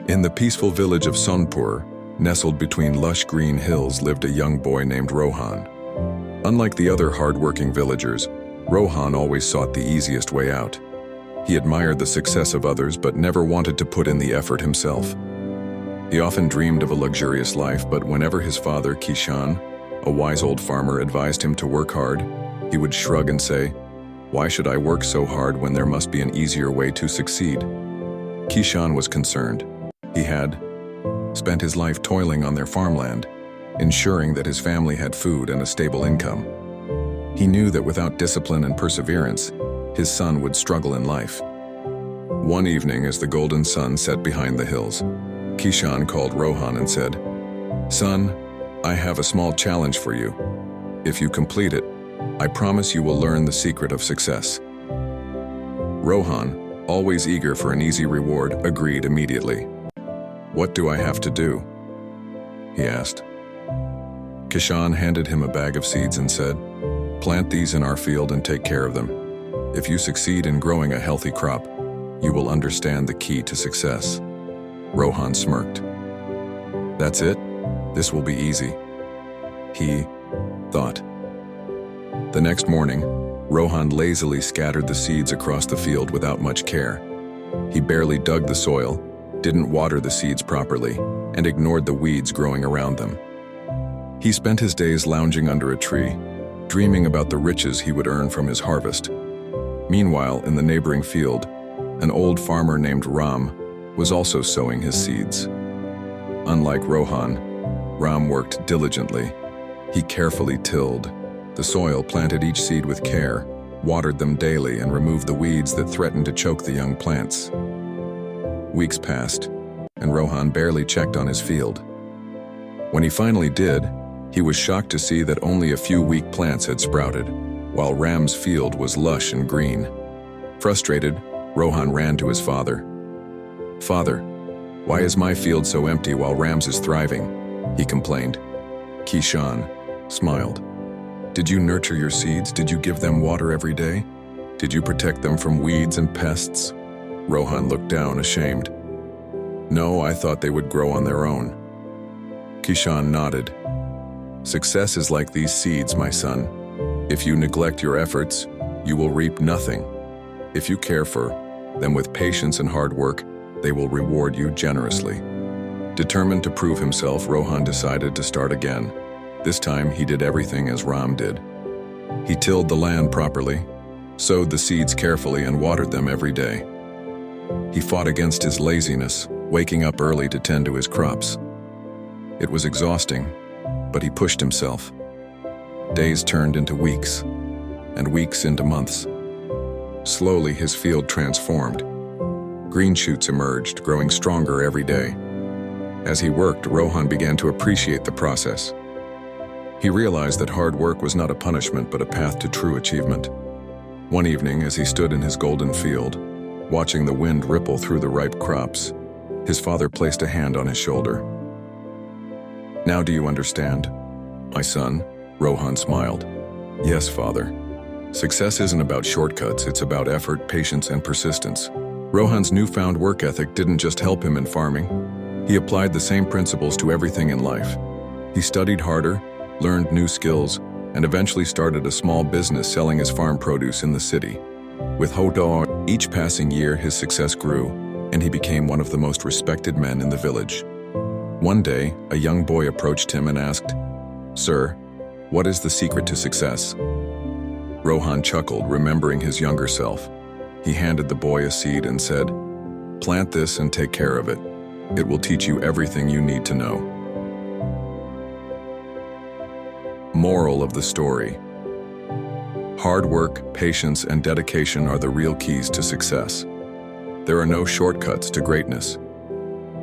In the peaceful village of Sonpur, nestled between lush green hills, lived a young boy named Rohan. Unlike the other hard-working villagers, Rohan always sought the easiest way out. He admired the success of others but never wanted to put in the effort himself. He often dreamed of a luxurious life, but whenever his father, Kishan, a wise old farmer, advised him to work hard, he would shrug and say, "Why should I work so hard when there must be an easier way to succeed?" Kishan was concerned. He had spent his life toiling on their farmland, ensuring that his family had food and a stable income. He knew that without discipline and perseverance, his son would struggle in life. One evening, as the golden sun set behind the hills, Kishan called Rohan and said, "Son, I have a small challenge for you. If you complete it, I promise you will learn the secret of success." Rohan, always eager for an easy reward, agreed immediately. "What do I have to do?" he asked. Kishan handed him a bag of seeds and said, "Plant these in our field and take care of them. If you succeed in growing a healthy crop, you will understand the key to success." Rohan smirked. "That's it? This will be easy," he thought. The next morning, Rohan lazily scattered the seeds across the field without much care. He barely dug the soil, didn't water the seeds properly, and ignored the weeds growing around them. He spent his days lounging under a tree, dreaming about the riches he would earn from his harvest. Meanwhile, in the neighboring field, an old farmer named Ram was also sowing his seeds. Unlike Rohan, Ram worked diligently. He carefully tilled the soil, planted each seed with care, watered them daily, and removed the weeds that threatened to choke the young plants. Weeks passed, and Rohan barely checked on his field. When he finally did, he was shocked to see that only a few weak plants had sprouted, while Ram's field was lush and green. Frustrated, Rohan ran to his father. "Father, why is my field so empty while Ram's is thriving?" he complained. Kishan smiled. "Did you nurture your seeds? Did you give them water every day? Did you protect them from weeds and pests?" Rohan looked down, ashamed. "No, I thought they would grow on their own." Kishan nodded. "Success is like these seeds, my son. If you neglect your efforts, you will reap nothing. If you care for them with patience and hard work, they will reward you generously." Determined to prove himself, Rohan decided to start again. This time, he did everything as Ram did. He tilled the land properly, sowed the seeds carefully, and watered them every day. He fought against his laziness, waking up early to tend to his crops. It was exhausting, but he pushed himself. Days turned into weeks, and weeks into months. Slowly, his field transformed. Green shoots emerged, growing stronger every day. As he worked, Rohan began to appreciate the process. He realized that hard work was not a punishment, but a path to true achievement. One evening, as he stood in his golden field, watching the wind ripple through the ripe crops, his father placed a hand on his shoulder. "Now do you understand, my son?" Rohan smiled. "Yes, father. Success isn't about shortcuts, it's about effort, patience, and persistence." Rohan's newfound work ethic didn't just help him in farming. He applied the same principles to everything in life. He studied harder, learned new skills, and eventually started a small business selling his farm produce in the city. With Hodor, each passing year his success grew, and he became one of the most respected men in the village. One day, a young boy approached him and asked, "Sir, what is the secret to success?" Rohan chuckled, remembering his younger self. He handed the boy a seed and said, "Plant this and take care of it. It will teach you everything you need to know." Moral of the story: hard work, patience, and dedication are the real keys to success. There are no shortcuts to greatness.